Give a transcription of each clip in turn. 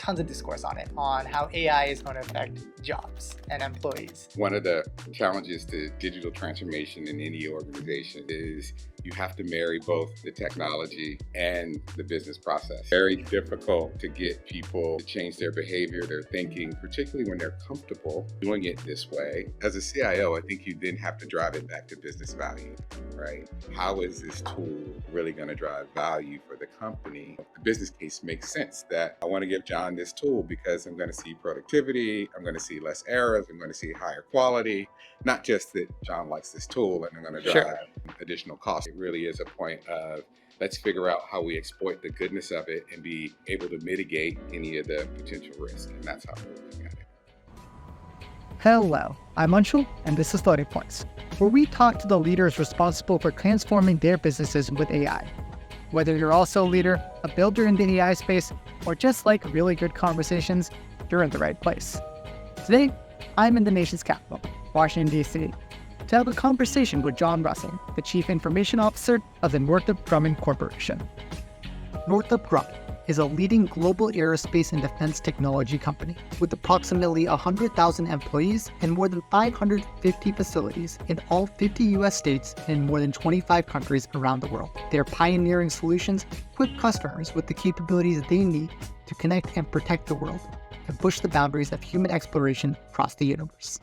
tons of discourse on it, on how AI is going to affect jobs and employees. One of the challenges to digital transformation in any organization is you have to marry both the technology and the business process. Very difficult to get people to change their behavior, their thinking, particularly when they're comfortable doing it this way. As a CIO, I think you then have to drive it back to business value, right? How is this tool really going to drive value for the company? The business case makes sense that I want to give John this tool because I'm going to see productivity, I'm going to see less errors, I'm going to see higher quality, not just that John likes this tool and I'm going to drive additional costs. It really is a point of let's figure out how we exploit the goodness of it and be able to mitigate any of the potential risk. And that's how we're looking at it. Hello, I'm Anshul, and this is Floating Points, where we talk to the leaders responsible for transforming their businesses with AI. Whether you're also a leader, a builder in the AI space, or just like really good conversations, you're in the right place. Today, I'm in the nation's capital, Washington, D.C., to have a conversation with John Russell, the Chief Information Officer of the Northrop Grumman Corporation. Northrop Grumman is a leading global aerospace and defense technology company with approximately 100,000 employees and more than 550 facilities in all 50 U.S. states and more than 25 countries around the world. Their pioneering solutions equip customers with the capabilities they need to connect and protect the world and push the boundaries of human exploration across the universe.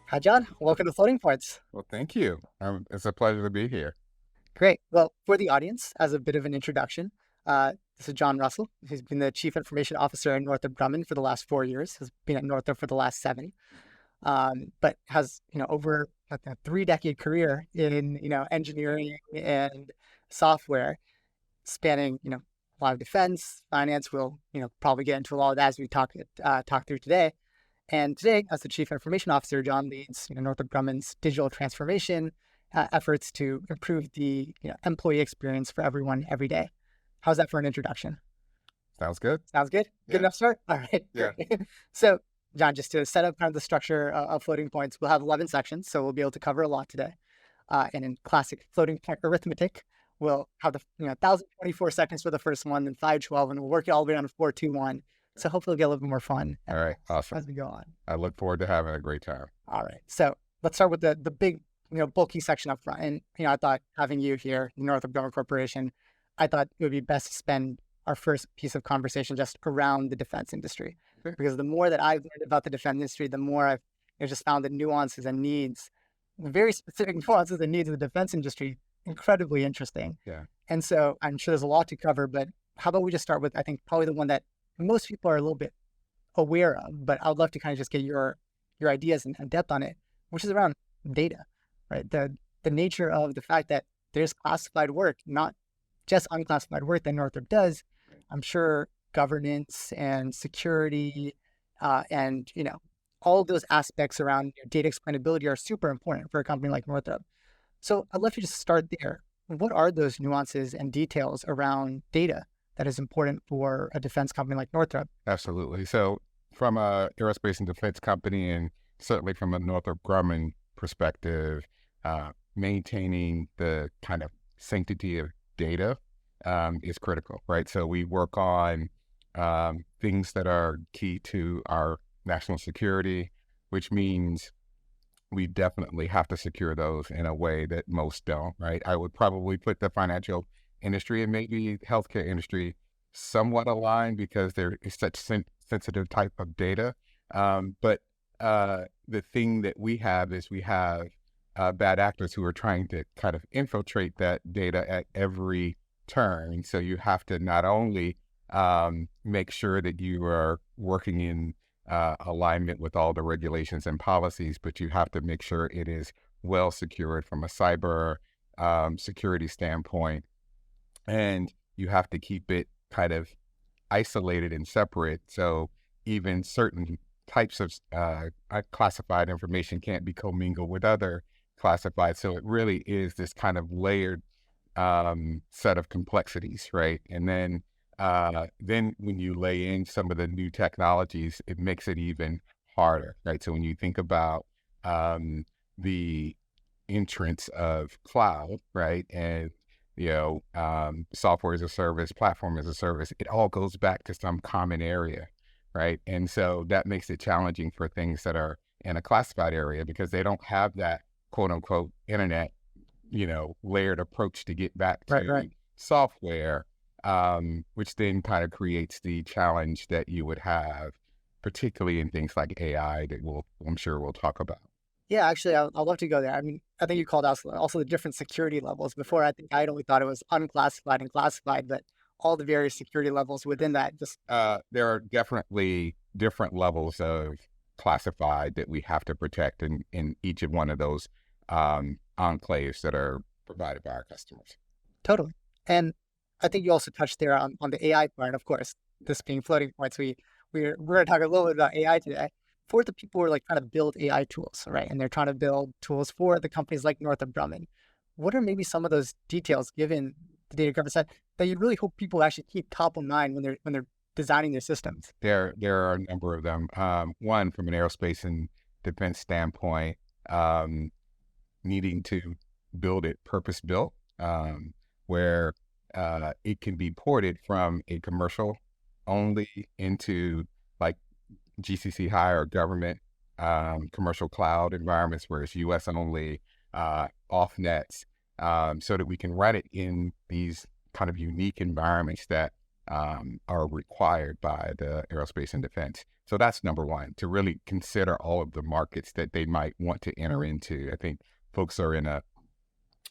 Hi, John. Welcome to Floating Points. Well, thank you. It's a pleasure to be here. Great. Well, for the audience, as a bit of an introduction, this is John Russell. He's been the Chief Information Officer at Northrop Grumman for the last 4 years. Has been at Northrop for the last 7, but has over a 3-decade career in engineering and software, spanning a lot of defense, finance. We'll probably get into a lot of that as we talk through today. And today, as the Chief Information Officer, John leads Northrop Grumman's digital transformation efforts to improve the employee experience for everyone every day. How's that for an introduction? Sounds good. Sounds good? Yeah. Good enough start? All right. Yeah. So, John, just to set up kind of the structure of Floating Points, we'll have 11 sections, so we'll be able to cover a lot today. And in classic floating point arithmetic, we'll have the 1,024 seconds for the first one, then 512, and we'll work it all the way down to 421. So hopefully we'll get a little bit more fun. All right. Awesome. As we go on. I look forward to having a great time. All right. So let's start with the big, bulky section up front. And, I thought having you here, the Northrop Grumman Corporation, I thought it would be best to spend our first piece of conversation just around the defense industry. Sure. Because the more that I've learned about the defense industry, the more I've just found the nuances and needs, the very specific nuances and needs of the defense industry, incredibly interesting. Yeah. And so I'm sure there's a lot to cover, but how about we just start with, I think, probably the one that most people are a little bit aware of, but I would love to kind of just get your ideas and depth on it, which is around data, right? The nature of the fact that there's classified work, not just unclassified work that Northrop does. I'm sure governance and security and all of those aspects around data explainability are super important for a company like Northrop. So I'd love to just start there. What are those nuances and details around data that is important for a defense company like Northrop? Absolutely. So from a aerospace and defense company, and certainly from a Northrop Grumman perspective, maintaining the kind of sanctity of data is critical, right? So we work on things that are key to our national security, which means we definitely have to secure those in a way that most don't, right? I would probably put the financial industry and maybe healthcare industry somewhat aligned because there is such sensitive type of data. But the thing that we have is we have bad actors who are trying to kind of infiltrate that data at every turn. So you have to not only make sure that you are working in alignment with all the regulations and policies, but you have to make sure it is well secured from a cyber security standpoint. And you have to keep it kind of isolated and separate. So even certain types of classified information can't be commingled with other classified. So it really is this kind of layered set of complexities, right? And then Then when you lay in some of the new technologies, it makes it even harder, right? So when you think about the entrance of cloud, right, and software as a service, platform as a service, it all goes back to some common area, right? And so that makes it challenging for things that are in a classified area because they don't have that quote unquote internet, layered approach to get back Right, to right. software, which then kind of creates the challenge that you would have, particularly in things like AI that I'm sure we'll talk about. Yeah, actually, I'd love to go there. I mean, I think you called out also the different security levels. Before, I think I only thought it was unclassified and classified, but all the various security levels within that. Just There are definitely different levels of classified that we have to protect in each of one of those enclaves that are provided by our customers. totally. And I think you also touched there on the AI part. Of course, this being floating points, we're going to talk a little bit about AI today. For the people who are like trying to build AI tools, right? And they're trying to build tools for the companies like Northrop Grumman. What are maybe some of those details, given the data governance side, that you really hope people actually keep top of mind when they're designing their systems? There are a number of them. One, from an aerospace and defense standpoint, needing to build it purpose built, where it can be ported from a commercial only into like GCC high or government commercial cloud environments where it's US only, off nets, so that we can run it in these kind of unique environments that are required by the aerospace and defense. So that's number one, to really consider all of the markets that they might want to enter into. I think folks are in a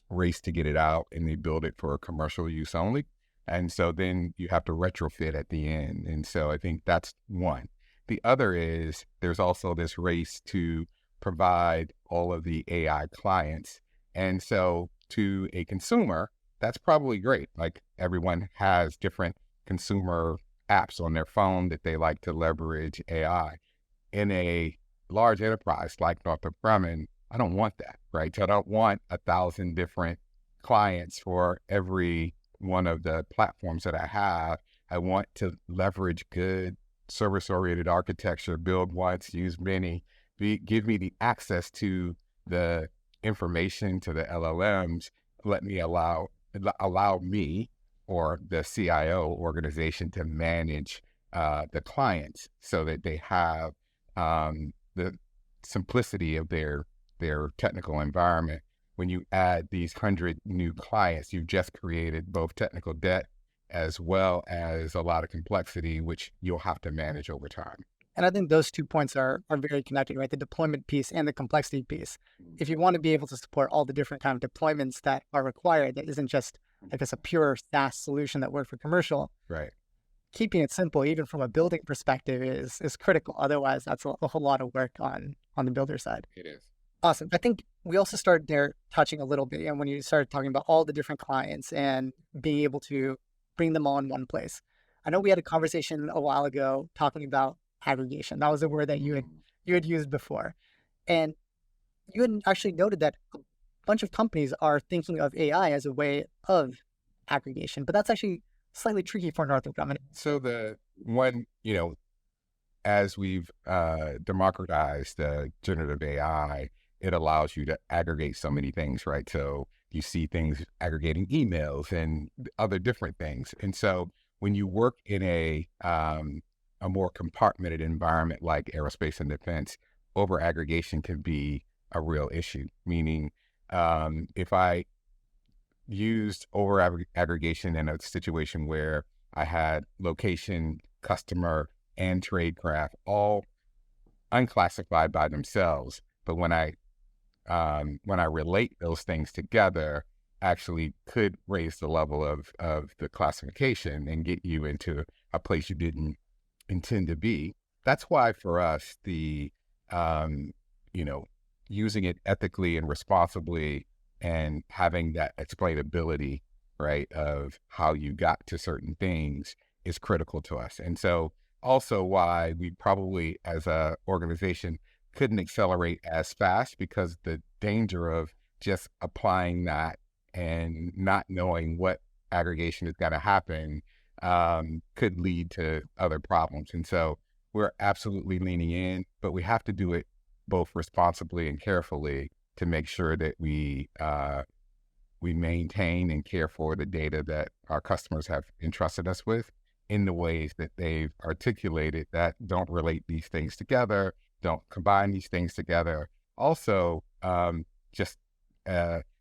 race to get it out and they build it for commercial use only. And so then you have to retrofit at the end. And so I think that's one. The other is there's also this race to provide all of the AI clients. And so to a consumer, that's probably great. Like everyone has different consumer apps on their phone that they like to leverage AI. In a large enterprise like Northrop Grumman, I don't want that, right? So I don't want 1,000 different clients for every one of the platforms that I have. I want to leverage good service-oriented architecture, build once, use many, give me the access to the information, to the LLMs, let me allow me or the CIO organization to manage the clients so that they have the simplicity of their technical environment. When you add these 100 new clients, you've just created both technical debt as well as a lot of complexity, which you'll have to manage over time. And I think those 2 points are very connected, right? The deployment piece and the complexity piece. If you want to be able to support all the different kind of deployments that are required, that isn't just, I guess, a pure SaaS solution that works for commercial. Right. Keeping it simple, even from a building perspective, is critical. Otherwise, that's a whole lot of work on the builder side. It is. Awesome. I think we also started there touching a little bit, and when you started talking about all the different clients and being able to bring them all in one place. I know we had a conversation a while ago talking about aggregation. That was a word that you had used before. And you had actually noted that a bunch of companies are thinking of AI as a way of aggregation, but that's actually slightly tricky for Northrop Grumman. So the one, as we've democratized the generative AI, it allows you to aggregate so many things, right? So you see things aggregating emails and other different things. And so when you work in a more compartmented environment like aerospace and defense, over aggregation can be a real issue. Meaning, if I used over aggregation in a situation where I had location, customer, and tradecraft all unclassified by themselves, but when I relate those things together, actually could raise the level of the classification and get you into a place you didn't intend to be. That's why for us, the using it ethically and responsibly and having that explainability, right, of how you got to certain things is critical to us. And so also why we probably as a organization couldn't accelerate as fast, because the danger of just applying that and not knowing what aggregation is going to happen could lead to other problems. And so we're absolutely leaning in, but we have to do it both responsibly and carefully to make sure that we maintain and care for the data that our customers have entrusted us with in the ways that they've articulated that don't relate these things together, don't combine these things together. Also, just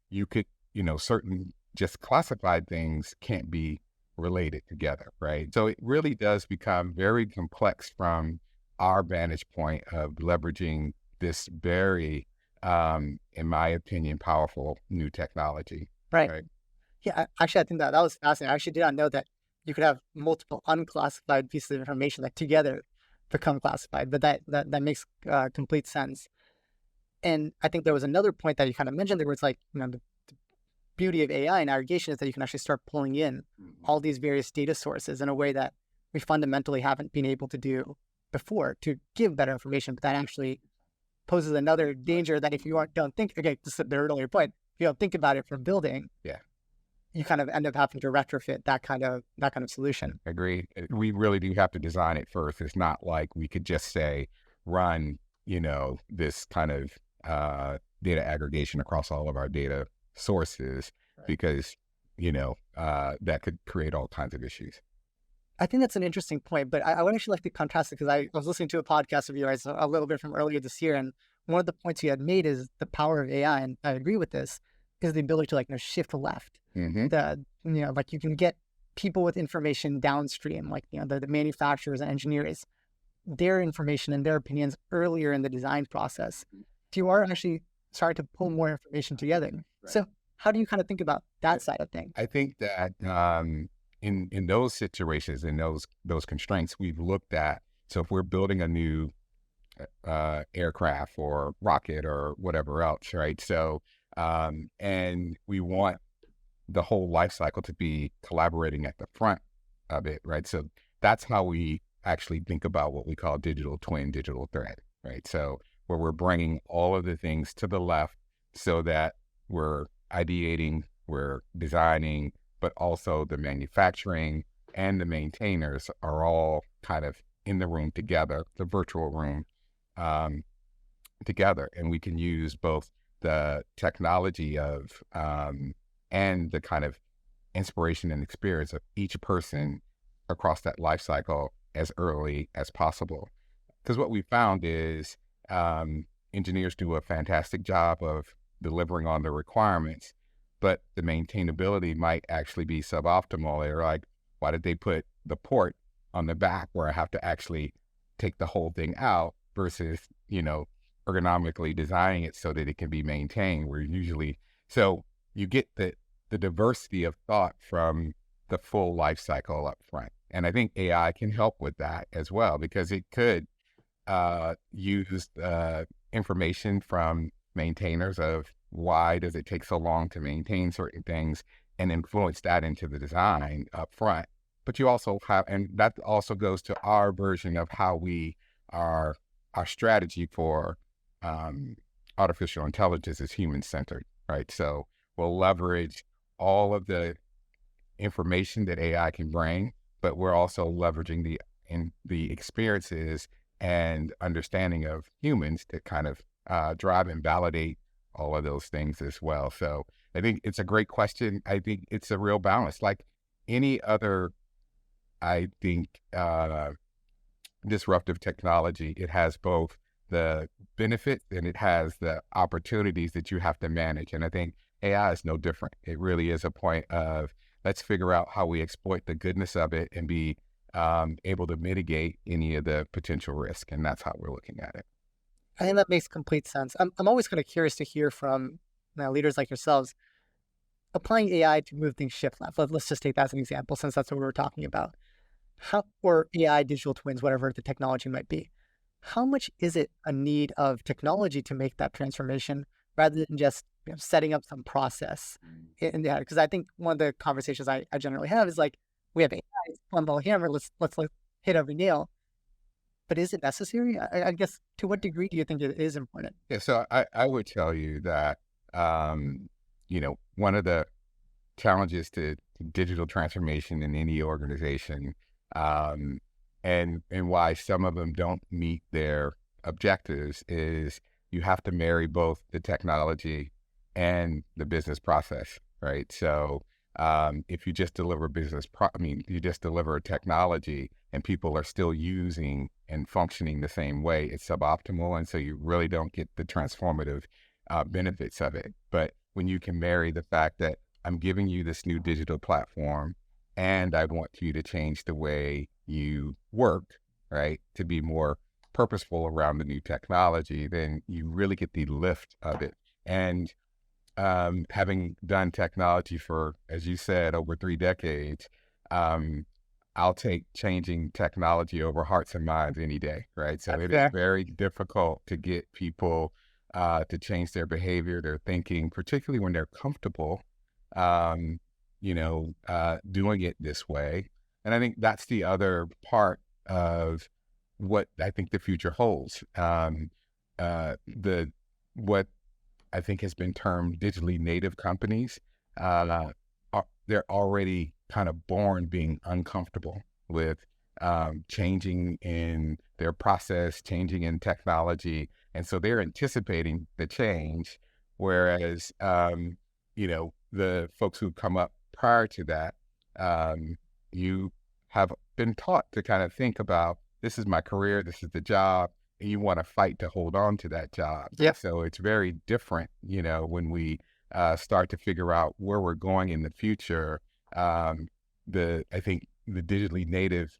you could, certain just classified things can't be related together, right? So it really does become very complex from our vantage point of leveraging this very, in my opinion, powerful new technology. Right. Right. Yeah, actually, I think that was fascinating. I actually did not know that you could have multiple unclassified pieces of information that together become classified, but that makes complete sense. And I think there was another point that you kind of mentioned there where it's like, the beauty of AI and aggregation is that you can actually start pulling in all these various data sources in a way that we fundamentally haven't been able to do before to give better information. But that actually poses another danger that if you don't think, okay, this is the earlier point, if you don't think about it for building, you kind of end up having to retrofit that kind of solution. Agree. We really do have to design it first. It's not like we could just say, run, this kind of data aggregation across all of our data sources, because, that could create all kinds of issues. I think that's an interesting point, but I would actually like to contrast it because I was listening to a podcast of yours a little bit from earlier this year, and one of the points you had made is the power of AI, and I agree with this, is the ability to shift left. Like you can get people with information downstream, like the manufacturers and engineers, their information and their opinions earlier in the design process. You are actually starting to pull more information together. Right. So how do you kind of think about that side of things? I think that in those situations, in those constraints, we've looked at, so if we're building a new aircraft or rocket or whatever else, right? So, and we want the whole life cycle to be collaborating at the front of it, right? So that's how we actually think about what we call digital twin, digital thread, right? So where we're bringing all of the things to the left so that we're ideating, we're designing, but also the manufacturing and the maintainers are all kind of in the room together, the virtual room together. And we can use both the technology of and the kind of inspiration and experience of each person across that life cycle as early as possible. Because what we found is engineers do a fantastic job of delivering on the requirements, but the maintainability might actually be suboptimal. They're like, why did they put the port on the back where I have to actually take the whole thing out versus, ergonomically designing it so that it can be maintained, where usually, so you get the diversity of thought from the full life cycle up front. And I think AI can help with that as well, because it could use information from maintainers of why does it take so long to maintain certain things and influence that into the design up front. But you also have, and that also goes to our version of how we are, our strategy for artificial intelligence is human-centered, right? So we'll leverage all of the information that AI can bring, but we're also leveraging the experiences and understanding of humans to kind of drive and validate all of those things as well. So I think it's a great question. I think it's a real balance. Like any other, I think, disruptive technology, it has both the benefit and it has the opportunities that you have to manage. And I think AI is no different. It really is a point of, let's figure out how we exploit the goodness of it and be able to mitigate any of the potential risk. And that's how we're looking at it. I think that makes complete sense. I'm always kind of curious to hear from leaders like yourselves, applying AI to move things shift left. Let's just take that as an example, since that's what we were talking about. Or AI, digital twins, whatever the technology might be. How much is it a need of technology to make that transformation rather than just setting up some process in there? Because I think one of the conversations I generally have is like, we have AI, one ball hammer, let's hit every nail. But is it necessary? I guess, to what degree do you think it is important? Yeah, so I would tell you that, one of the challenges to digital transformation in any organization, um, and why some of them don't meet their objectives is you have to marry both the technology and the business process, right? So if you just deliver you just deliver a technology and people are still using and functioning the same way, it's suboptimal, and so you really don't get the transformative benefits of it. But when you can marry the fact that I'm giving you this new digital platform and I want you to change the way you work, right, to be more purposeful around the new technology, then you really get the lift of it. And having done technology for, as you said, over 3 decades, I'll take changing technology over hearts and minds any day, right? So it is very difficult to get people to change their behavior, their thinking, particularly when they're comfortable, doing it this way. And I think that's the other part of what I think the future holds. What I think has been termed digitally native companies, they're already kind of born being uncomfortable with changing in their process, changing in technology. And so they're anticipating the change. Whereas, the folks who come up prior to that, you have been taught to kind of think about, this is my career, this is the job, and you want to fight to hold on to that job. Yep. So it's very different, when we start to figure out where we're going in the future. I think the digitally native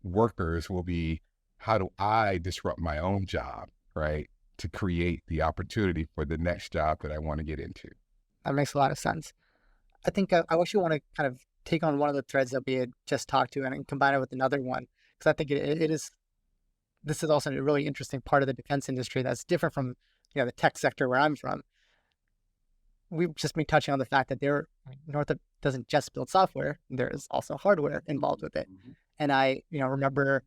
workers will be, how do I disrupt my own job, right, to create the opportunity for the next job that I want to get into? That makes a lot of sense. I think I actually want to kind of take on one of the threads that we had just talked to and combine it with another one, because I think this is also a really interesting part of the defense industry that's different from the tech sector where I'm from. We've just been touching on the fact that Northrop doesn't just build software; there is also hardware involved with it. Mm-hmm. And I remember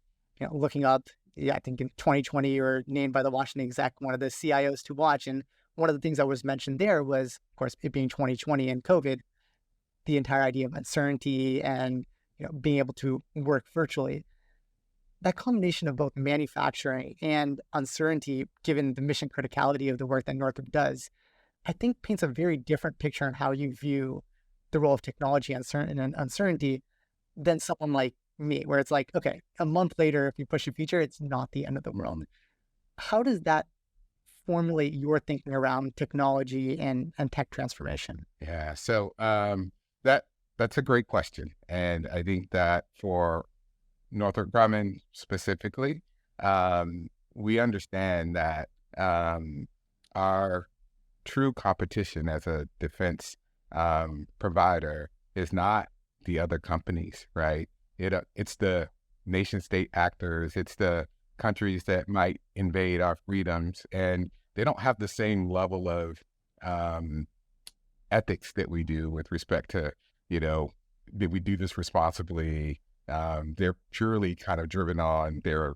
looking up. I think in 2020 you were named by the Washington Exec one of the CIOs to watch, and one of the things that was mentioned there was, of course, it being 2020 and COVID, the entire idea of uncertainty and being able to work virtually. That combination of both manufacturing and uncertainty, given the mission criticality of the work that Northrop does, I think paints a very different picture on how you view the role of technology and uncertainty than someone like me, where it's like, okay, a month later, if you push a feature, it's not the end of the world. How does that formulate your thinking around technology and tech transformation? Yeah, so that's a great question. And I think that for Northrop Grumman specifically, we understand that our true competition as a defense provider is not the other companies, right? It's the nation state actors, it's the countries that might invade our freedoms, and they don't have the same level of ethics that we do with respect to, did we do this responsibly? They're purely kind of driven on their,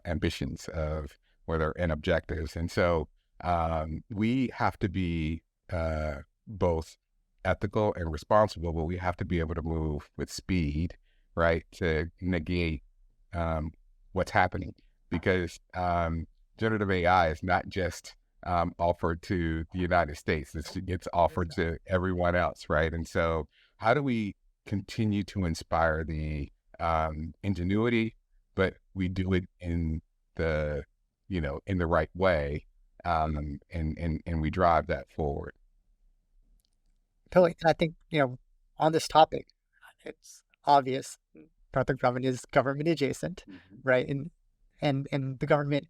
ambitions of and objectives. And so we have to be both ethical and responsible, but we have to be able to move with speed, right, to negate what's happening. Because generative AI is not just offered to the United States. It's offered to everyone else, right? And so how do we continue to inspire the ingenuity, but we do it in the right way, and we drive that forward. Totally. And I think, on this topic, it's obvious Northrop Grumman is government adjacent, mm-hmm. right? And the government,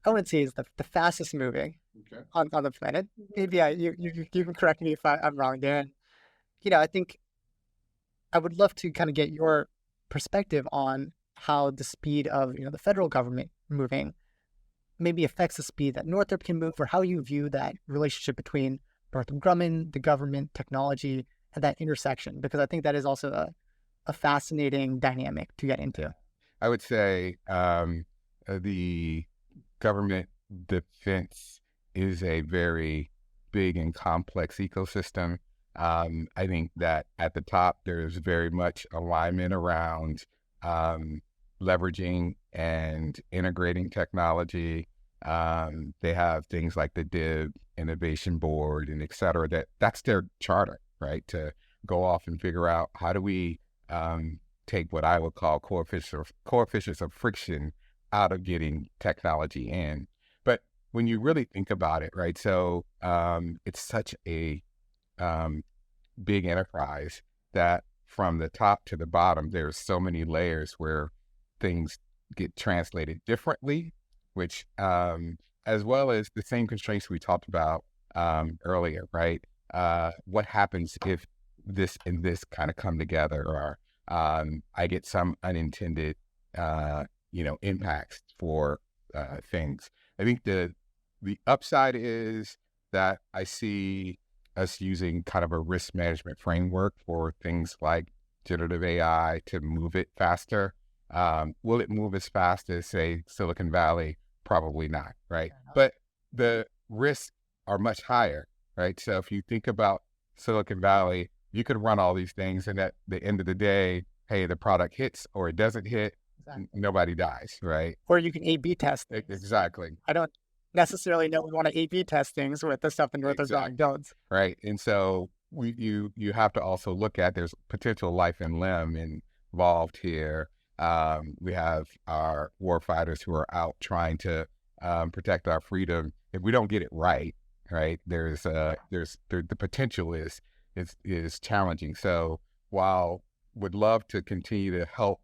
I wouldn't say is the fastest moving on the planet. Maybe you can correct me if I'm wrong there. And, I think I would love to kind of get your perspective on how the speed of, the federal government moving maybe affects the speed that Northrop can move, or how you view that relationship between Northrop Grumman, the government, technology, and that intersection, because I think that is also a fascinating dynamic to get into. I would say the government defense is a very big and complex ecosystem. I think that at the top, there's very much alignment around leveraging and integrating technology. They have things like the DIB Innovation Board and et cetera, that's their charter, right? To go off and figure out how do we take what I would call coefficients of friction out of getting technology in. But when you really think about it, right? So it's such a big enterprise that from the top to the bottom, there's so many layers where things get translated differently, which as well as the same constraints we talked about earlier, right? What happens if this and this kind of come together, or I get some unintended, impacts for things. I think the upside is that I see us using kind of a risk management framework for things like generative AI to move it faster. Will it move as fast as, say, Silicon Valley? Probably not, right? But the risks are much higher, right? So if you think about Silicon Valley, you could run all these things, and at the end of the day, hey, the product hits or it doesn't hit, nobody dies, right? Or you can A/B test things. Exactly. I don't necessarily know we want to A/B test things with the stuff in Northrop Grumman don't. Right. And so you have to also look at there's potential life and limb involved here. We have our war fighters who are out trying to protect our freedom. If we don't get it right, there's the potential is challenging. So while would love to continue to help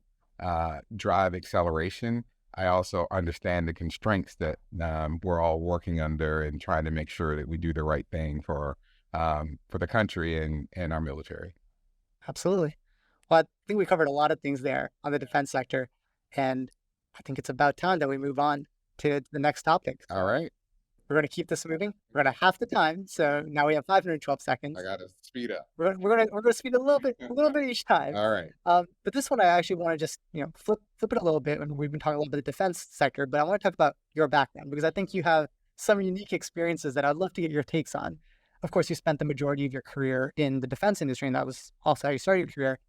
drive acceleration, I also understand the constraints that we're all working under and trying to make sure that we do the right thing for the country and our military. Absolutely. Well, I think we covered a lot of things there on the defense sector, and I think it's about time that we move on to the next topic. All right. We're going to keep this moving. We're going to half the time, so now we have 512 seconds. I got to speed up. We're going to speed a little bit each time. All right. But this one I actually want to just flip it a little bit. And we've been talking a little bit of the defense sector, but I want to talk about your background because I think you have some unique experiences that I'd love to get your takes on. Of course, you spent the majority of your career in the defense industry, and that was also how you started your career.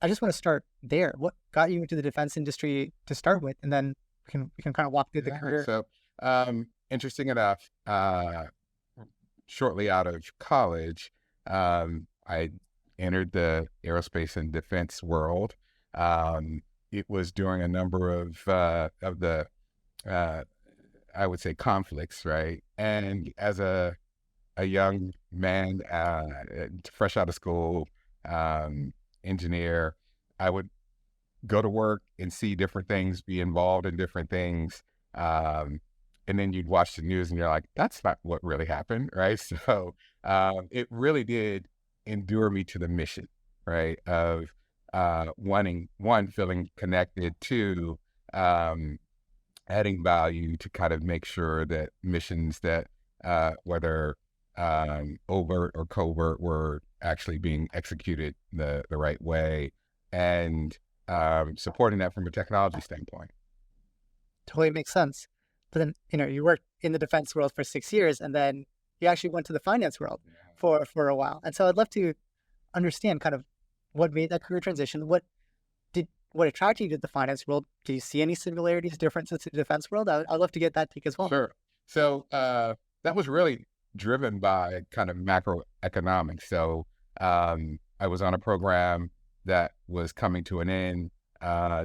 I just want to start there. What got you into the defense industry to start with, and then we can kind of walk through the career. So, interesting enough, shortly out of college, I entered the aerospace and defense world. It was during a number of the, I would say, conflicts, right? And as a young man, fresh out of school, engineer, I would go to work and see different things, be involved in different things. And then you'd watch the news and you're like, that's not what really happened, right? So it really did endure me to the mission, right? Of feeling connected, to adding value to kind of make sure that missions that whether overt or covert were actually being executed the right way, and supporting that from a technology standpoint. Totally makes sense. But then, you worked in the defense world for 6 years, and then you actually went to the finance world for a while. And so I'd love to understand kind of what made that career transition. What attracted you to the finance world? Do you see any similarities, differences to the defense world? I'd love to get that take as well. Sure. So that was really driven by kind of macroeconomics. So I was on a program that was coming to an end.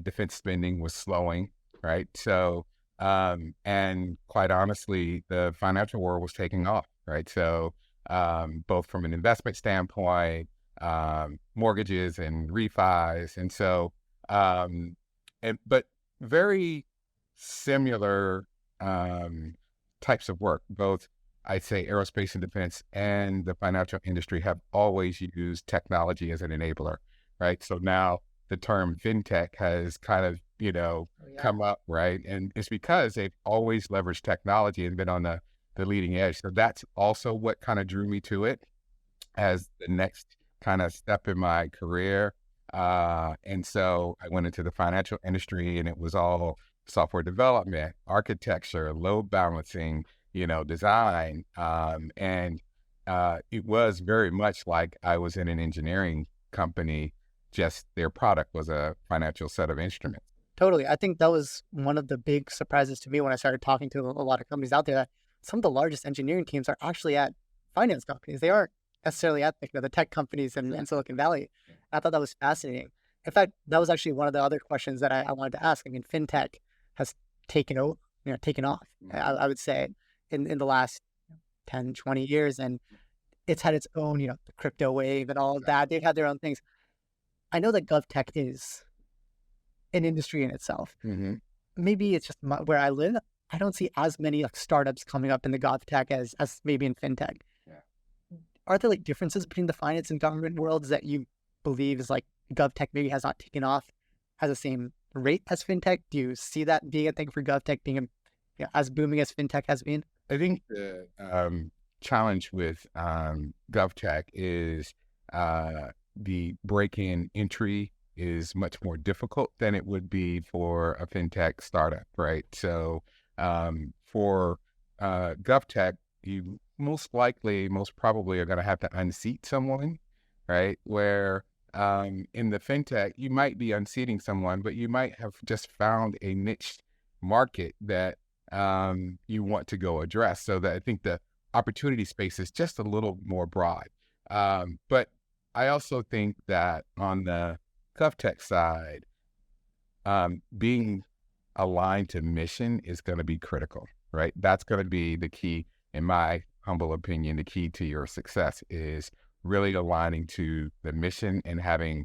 Defense spending was slowing, right? So and quite honestly, the financial world was taking off, right? So both from an investment standpoint, mortgages and refis, and so but very similar types of work. Both, I'd say, aerospace and defense and the financial industry have always used technology as an enabler, right? So now the term fintech has kind of come up, right? And it's because they've always leveraged technology and been on the leading edge. So that's also what kind of drew me to it as the next kind of step in my career. And so I went into the financial industry, and it was all software development, architecture, load balancing, design. And it was very much like I was in an engineering company, just their product was a financial set of instruments. Totally. I think that was one of the big surprises to me when I started talking to a lot of companies out there, that some of the largest engineering teams are actually at finance companies. They aren't necessarily at the tech companies in Silicon Valley. I thought that was fascinating. In fact, that was actually one of the other questions that I wanted to ask. I mean, fintech has taken off, I would say, in the last 10, 20 years. And it's had its own, the crypto wave and all of that. They've had their own things. I know that GovTech is an industry in itself. Mm-hmm. Maybe it's just where I live. I don't see as many like startups coming up in the GovTech as maybe in fintech. Yeah. Are there like differences between the finance and government worlds that you believe is like GovTech maybe has not taken off at the same rate as fintech? Do you see that being a thing for GovTech being as booming as fintech has been? I think the challenge with GovTech is the break-in entry is much more difficult than it would be for a fintech startup, right? So for GovTech, you most probably are going to have to unseat someone, right? Where in the fintech, you might be unseating someone, but you might have just found a niche market that you want to go address. So that I think the opportunity space is just a little more broad. But I also think that on the GovTech side, being aligned to mission is going to be critical, right? That's going to be the key, in my humble opinion. The key to your success is really aligning to the mission and having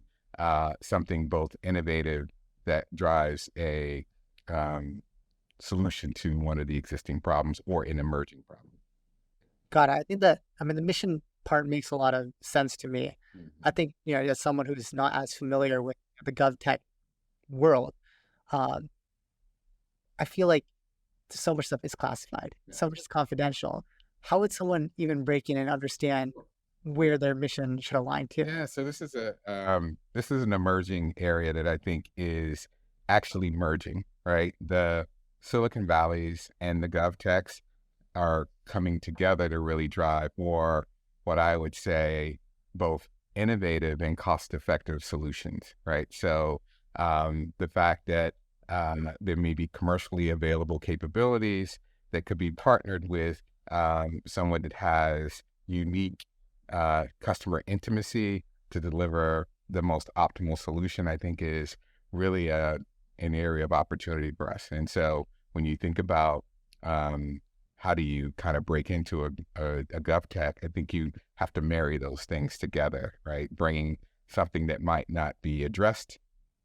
something both innovative that drives a solution to one of the existing problems or an emerging problem. God, I think that, the mission part makes a lot of sense to me. Mm-hmm. I think, as someone who's not as familiar with the GovTech world, I feel like so much stuff is classified, so much is confidential. How would someone even break in and understand where their mission should align to? Yeah, so this is an emerging area that I think is actually merging, right? The Silicon Valleys and the GovTechs are coming together to really drive more what I would say both innovative and cost-effective solutions, right? So the fact that there may be commercially available capabilities that could be partnered with someone that has unique customer intimacy to deliver the most optimal solution, I think is really an area of opportunity for us. And so when you think about how do you kind of break into a GovTech, I think you have to marry those things together, right? Bringing something that might not be addressed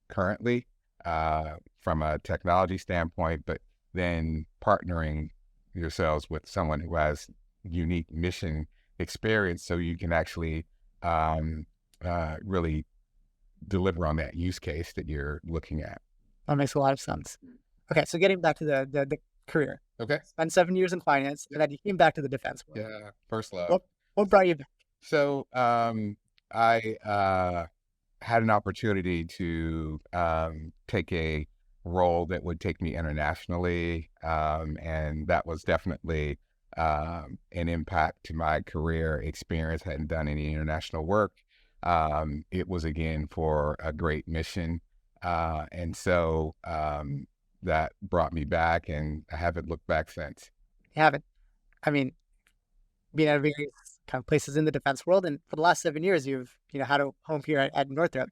currently from a technology standpoint, but then partnering yourselves with someone who has unique mission experience so you can actually really deliver on that use case that you're looking at. That makes a lot of sense. Okay, so getting back to the career. Okay. Spent 7 years in finance, and then you came back to the defense world. Yeah, first love. What brought you back? So I had an opportunity to take a role that would take me internationally, and that was definitely an impact to my career experience. I hadn't done any international work. It was, again, for a great mission. And so that brought me back, and I haven't looked back since. You haven't. Being at various kind of places in the defense world, and for the last 7 years, you've had a home here at Northrop.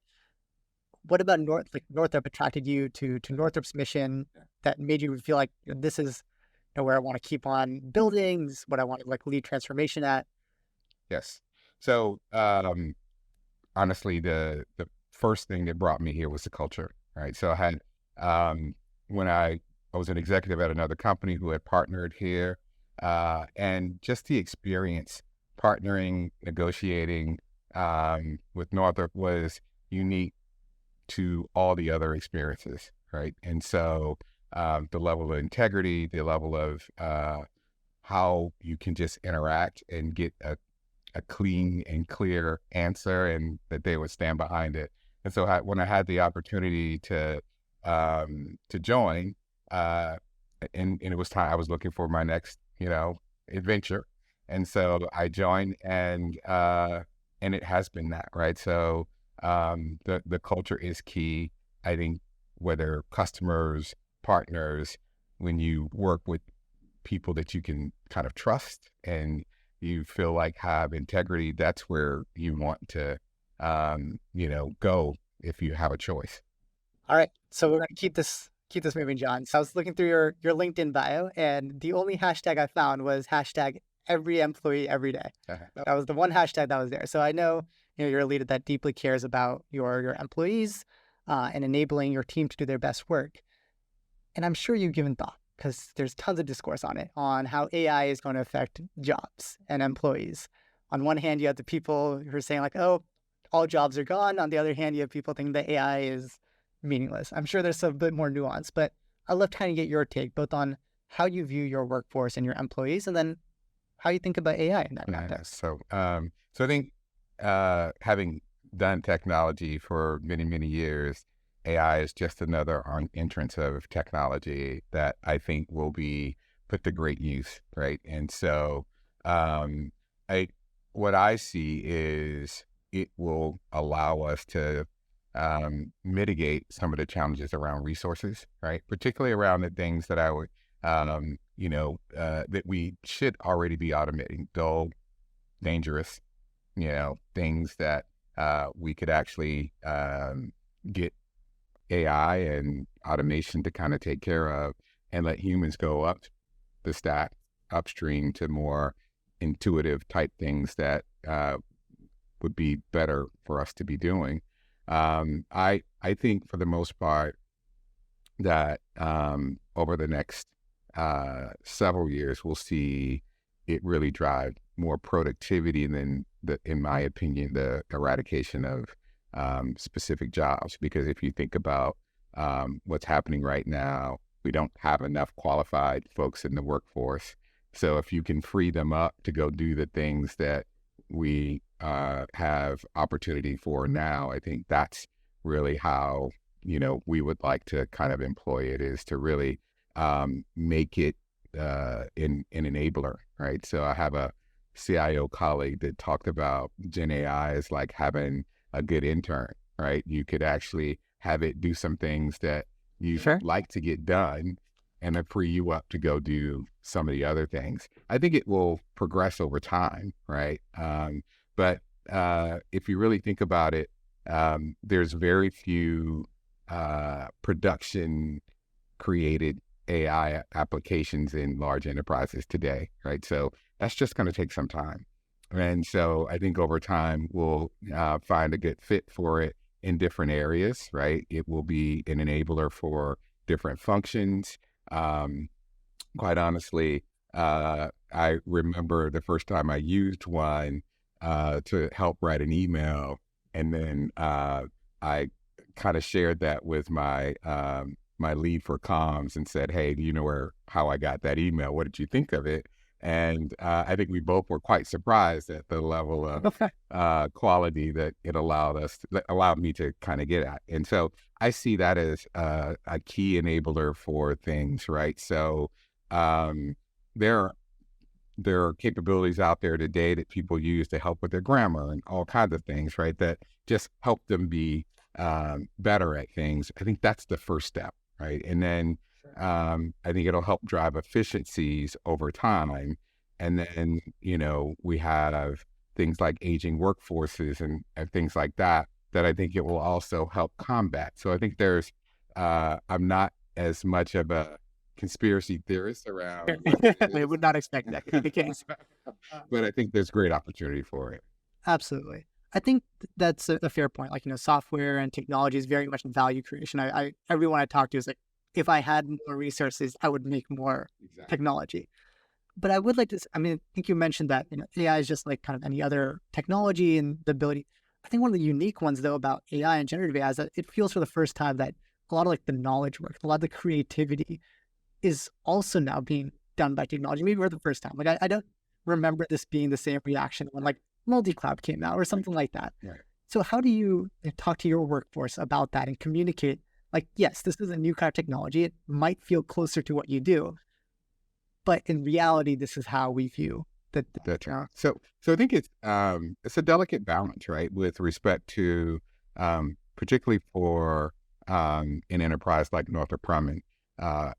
What about Northrop attracted you to Northrop's mission that made you feel like this is where I want to keep on building, this is what I want to lead transformation at? Yes. So honestly, the first thing that brought me here was the culture, right? So I had when I was an executive at another company who had partnered here, and just the experience partnering, negotiating with Northrop was unique to all the other experiences, right? And so the level of integrity, the level of how you can just interact and get a clean and clear answer, and that they would stand behind it. And so when I had the opportunity to join, and it was time, I was looking for my next, adventure. And so I joined, and it has been that, right? So the culture is key. I think whether customers, partners, when you work with people that you can kind of trust and you feel like have integrity, that's where you want to, go if you have a choice. All right, so we're gonna keep this moving, John. So I was looking through your LinkedIn bio, and the only hashtag I found was hashtag every employee every day. That was the one hashtag that was there. So I know, you're a leader that deeply cares about your employees, and enabling your team to do their best work. And I'm sure you've given thought, because there's tons of discourse on it, on how AI is going to affect jobs and employees. On one hand, you have the people who are saying like, oh, all jobs are gone. On the other hand, you have people thinking that AI is meaningless. I'm sure there's a bit more nuance, but I'd love to kind of get your take both on how you view your workforce and your employees, and then how you think about AI in that context. So I think having done technology for many, many years, AI is just another entrance of technology that I think will be put to great use, right? And so, um, I what I see is it will allow us to mitigate some of the challenges around resources, right? Particularly around the things that I would, that we should already be automating, dull, dangerous, things that we could actually get AI and automation to kind of take care of and let humans go up the stack upstream to more intuitive type things that would be better for us to be doing. I think for the most part that over the next several years, we'll see it really drive more productivity than in my opinion, the eradication of specific jobs. Because if you think about what's happening right now, we don't have enough qualified folks in the workforce. So if you can free them up to go do the things that we have opportunity for now, I think that's really how, we would like to kind of employ it, is to really make it an enabler, right? So I have a CIO colleague that talked about GenAI as like having a good intern, right? You could actually have it do some things that you Sure. like to get done and then free you up to go do some of the other things. I think it will progress over time, right? But if you really think about it, there's very few production created AI applications in large enterprises today, right? So that's just going to take some time. And so I think over time, we'll find a good fit for it in different areas, right? It will be an enabler for different functions. Quite honestly, I remember the first time I used one to help write an email. And then I kind of shared that with my lead for comms and said, hey, do you know how I got that email? What did you think of it? And I think we both were quite surprised at the level of quality that it allowed me to kind of get at. And so I see that as a key enabler for things, right? So there are capabilities out there today that people use to help with their grammar and all kinds of things, right? That just help them be better at things. I think that's the first step, right? And then I think it'll help drive efficiencies over time. And then, we have things like aging workforces and things like that I think it will also help combat. So I think I'm not as much of a conspiracy theorist around. I would not expect that to be the case. But I think there's great opportunity for it. Absolutely. I think that's a fair point. Like, software and technology is very much value creation. Everyone I talk to is like, if I had more resources, I would make more technology. But I would like to, I think you mentioned that, AI is just like kind of any other technology and the ability. I think one of the unique ones though about AI and generative AI is that it feels for the first time that a lot of like the knowledge work, a lot of the creativity is also now being done by technology. Maybe for the first time. Like I don't remember this being the same reaction when like multi-cloud came out or something like that. Right. So how do you talk to your workforce about that and communicate like, yes, this is a new kind of technology. It might feel closer to what you do, but in reality, this is how we view That's right. So I think it's a delicate balance, right, with respect to particularly for an enterprise like Northrop Grumman. I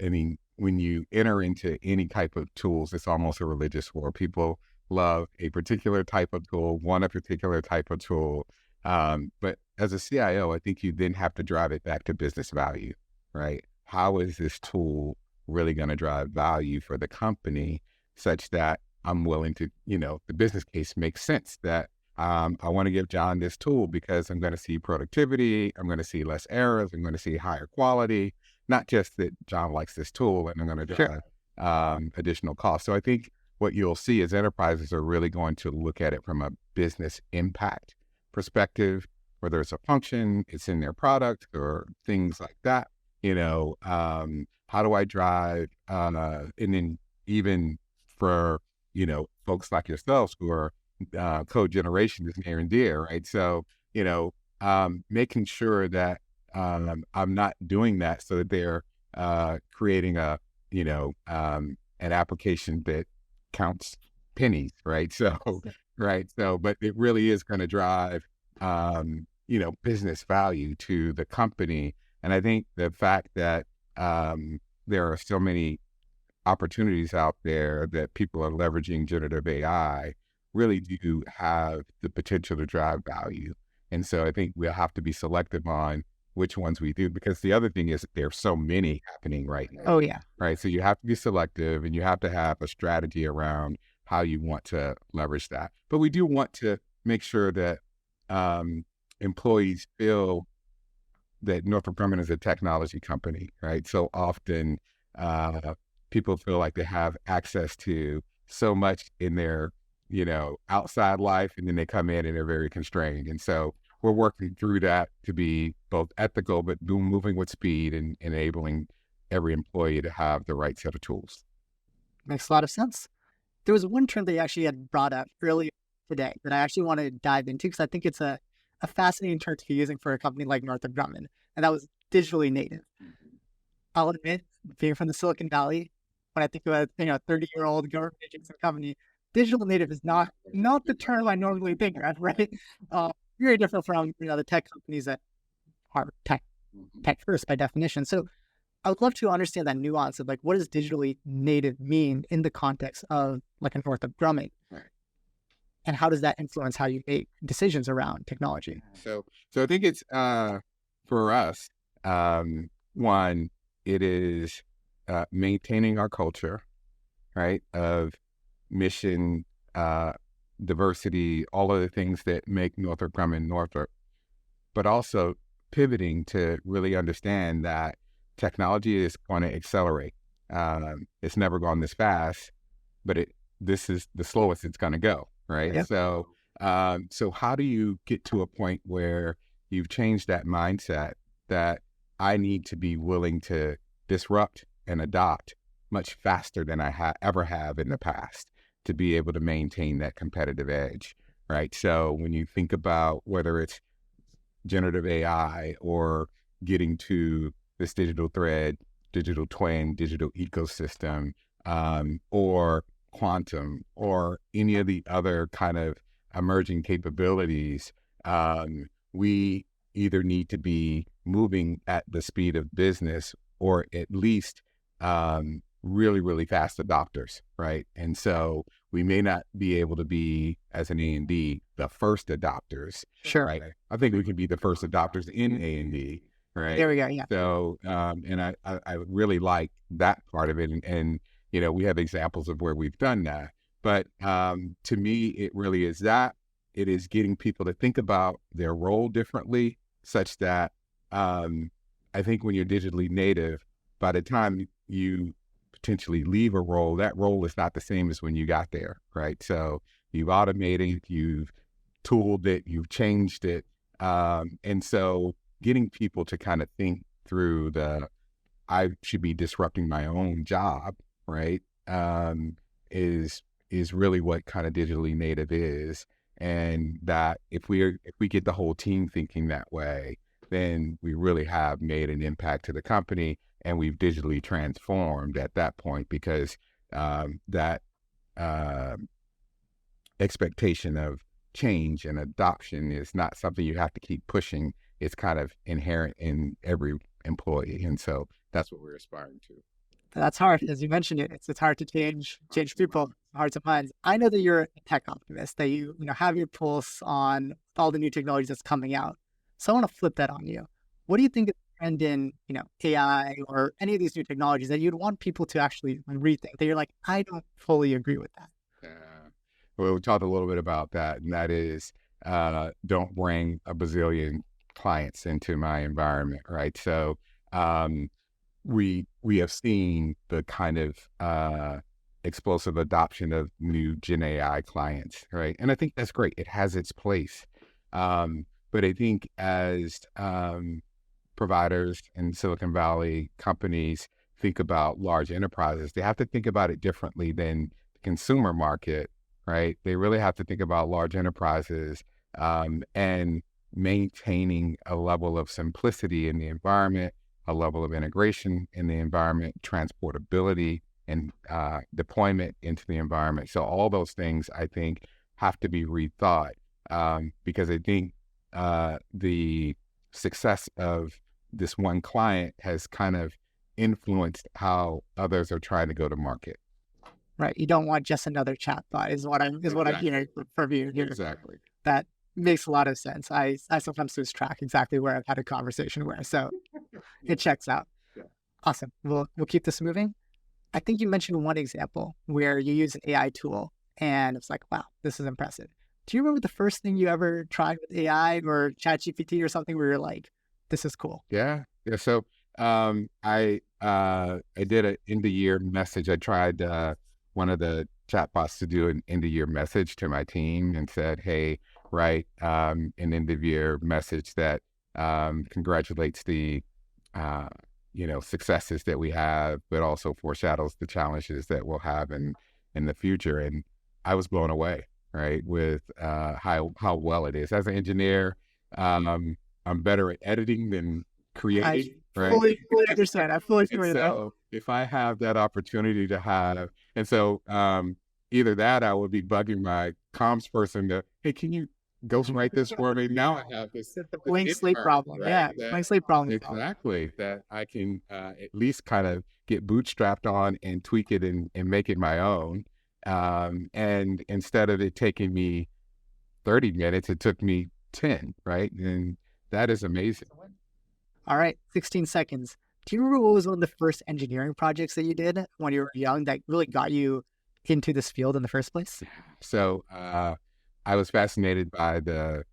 mean, when you enter into any type of tools, it's almost a religious war. People love a particular type of tool, want a particular type of tool. But as a CIO, I think you then have to drive it back to business value, right? How is this tool really going to drive value for the company such that I'm willing to, the business case makes sense that I want to give John this tool because I'm going to see productivity, I'm going to see less errors, I'm going to see higher quality, not just that John likes this tool and I'm going to drive additional costs. So I think what you'll see is enterprises are really going to look at it from a business impact perspective, whether it's a function, it's in their product or things like that. How do I drive, and then even for, folks like yourselves who are code generation is near and dear, right? So, making sure that I'm not doing that so that they're creating an application that counts pennies, right? So, right. So, but it really is going to drive, business value to the company. And I think the fact that there are so many opportunities out there that people are leveraging generative AI really do have the potential to drive value. And so I think we'll have to be selective on which ones we do, because the other thing is there's so many happening right now. Oh, yeah. Right. So you have to be selective and you have to have a strategy around how you want to leverage that. But we do want to make sure that employees feel that Northrop Grumman is a technology company, right? So often people feel like they have access to so much in their, outside life, and then they come in and they're very constrained. And so we're working through that to be both ethical, but moving with speed and enabling every employee to have the right set of tools. Makes a lot of sense. There was one term that you actually had brought up earlier today that I actually want to dive into because I think it's a fascinating term to be using for a company like Northrop Grumman, and that was digitally native. I'll admit, being from the Silicon Valley, when I think of a 30-year-old government agency company, digital native is not the term I normally think of, right? Very different from the tech companies that are tech first by definition. So I would love to understand that nuance of what does digitally native mean in the context of a Northrop Grumman, right? And how does that influence how you make decisions around technology? So I think it's for us, one, it is maintaining our culture, right, of mission, diversity, all of the things that make Northrop Grumman Northrop, but also pivoting to really understand that technology is going to accelerate. It's never gone this fast, but this is the slowest it's going to go, right? Yep. So how do you get to a point where you've changed that mindset that I need to be willing to disrupt and adopt much faster than I ever have in the past to be able to maintain that competitive edge, right? So when you think about whether it's generative AI or getting to this digital thread, digital twin, digital ecosystem, or quantum, or any of the other kind of emerging capabilities, we either need to be moving at the speed of business or at least really, really fast adopters, right? And so we may not be able to be, as an A&D, the first adopters. Sure. Right? I think we can be the first adopters in A&D, right? There we go, yeah. So, and I really like that part of it. And we have examples of where we've done that. But to me, it really is that. It is getting people to think about their role differently, such that I think when you're digitally native, by the time you potentially leave a role, that role is not the same as when you got there, right? So you've automated, you've tooled it, you've changed it. And so getting people to kind of think through I should be disrupting my own job, right? Is really what kind of digitally native is. And that if we get the whole team thinking that way, then we really have made an impact to the company, and we've digitally transformed at that point, because that uh, expectation of change and adoption is not something you have to keep pushing. It's kind of inherent in every employee. And so that's what we're aspiring to. That's hard, as you mentioned it. It's hard to change people, hearts and minds. I know that you're a tech optimist, that you have your pulse on all the new technologies that's coming out. So I want to flip that on you. What do you think is the trend in AI or any of these new technologies that you'd want people to actually rethink? That you're like, I don't fully agree with that. Well, we talked a little bit about that, and that is don't bring a bazillion clients into my environment, right? So we have seen the kind of explosive adoption of new Gen AI clients, right? And I think that's great. It has its place. But I think as providers in Silicon Valley companies think about large enterprises, they have to think about it differently than the consumer market, right? They really have to think about large enterprises and maintaining a level of simplicity in the environment, a level of integration in the environment, transportability and deployment into the environment. So all those things, I think, have to be rethought because I think the success of this one client has kind of influenced how others are trying to go to market. Right. You don't want just another chatbot is what I'm hearing from you here. Exactly. That makes a lot of sense. I sometimes lose track exactly where I've had a conversation where, so it checks out. Yeah. Awesome. We'll keep this moving. I think you mentioned one example where you use an AI tool and it's like, wow, this is impressive. Do you remember the first thing you ever tried with AI or ChatGPT or something where you're like, this is cool? Yeah. So I did an end of year message. I tried one of the chatbots to do an end of year message to my team and said, hey, write an end of year message that congratulates the successes that we have, but also foreshadows the challenges that we'll have in the future. And I was blown away, right, with how well it is. As an engineer, I'm better at editing than creating. I fully understand. I fully agree. So if I have that opportunity to have, and so either that, I would be bugging my comms person to, hey, can you ghostwrite this for me? Now I have this the blank slate problem. Right? Yeah, blank slate problem. Exactly. That I can at least kind of get bootstrapped on and tweak it and make it my own. And instead of it taking me 30 minutes, it took me 10, right? And that is amazing. All right, 16 seconds. Do you remember what was one of the first engineering projects that you did when you were young that really got you into this field in the first place? So I was fascinated by the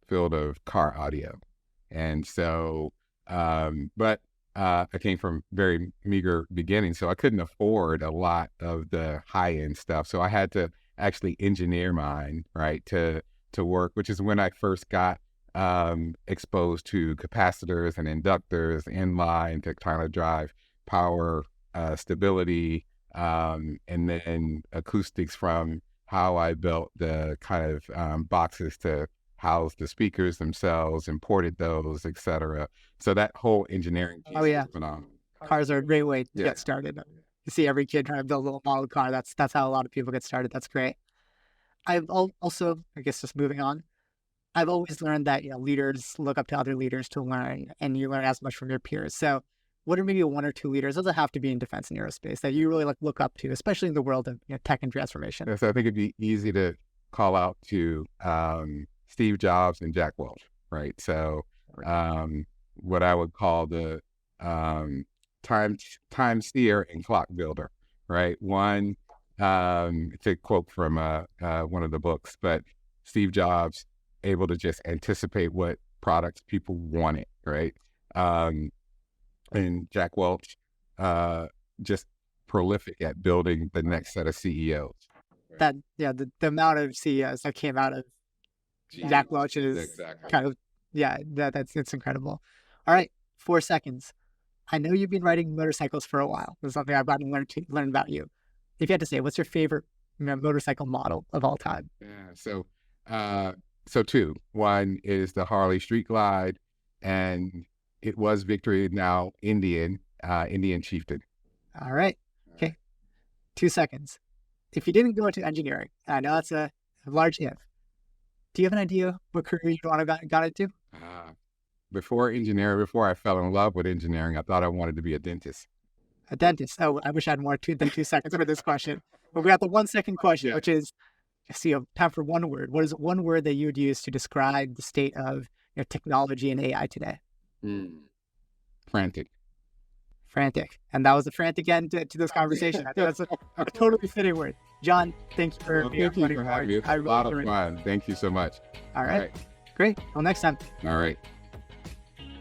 field of car audio. And so, but I came from very meager beginnings, so I couldn't afford a lot of the high-end stuff. So I had to actually engineer mine, right, to work, which is when I first got exposed to capacitors and inductors inline to kind of drive power, stability, and then acoustics from how I built the kind of boxes to house the speakers themselves, imported those, etc. So that whole engineering piece is phenomenal. Cars are a great way to get started. You see every kid trying to build a little model car. That's how a lot of people get started. That's great. I've also, I guess, just moving on, I've always learned that leaders look up to other leaders to learn, and you learn as much from your peers. So what are maybe one or two leaders, doesn't have to be in defense and aerospace, that you really look up to, especially in the world of tech and transformation? So I think it'd be easy to call out to Steve Jobs and Jack Welch, right? So what I would call the time seer and clock builder, right? One, to quote from one of the books, but Steve Jobs able to just anticipate what products people wanted, right? And Jack Welch, just prolific at building the next set of CEOs. That the amount of CEOs that came out of Jack Welch is kind of it's incredible. All right, 4 seconds. I know you've been riding motorcycles for a while. This is something I've gotten to learn about you. If you had to say, what's your favorite motorcycle model of all time? Yeah, so two. One is the Harley Street Glide, and it was Victory, now Indian Chieftain. All right. Okay. 2 seconds. if you didn't go into engineering, I know that's a large if, do you have an idea what career you want to got into? Before I fell in love with engineering, I thought I wanted to be a dentist. A dentist. Oh, I wish I had more than 2 seconds for this question. But we got the 1 second question, which is, time for one word. What is one word that you would use to describe the state of technology and AI today? Frantic. Frantic. And that was the frantic end to this conversation. I think that's a totally fitting word. John, thanks for being Thank you for having me. It's a lot of fun. Thank you so much. All right. Great. Till next time. All right.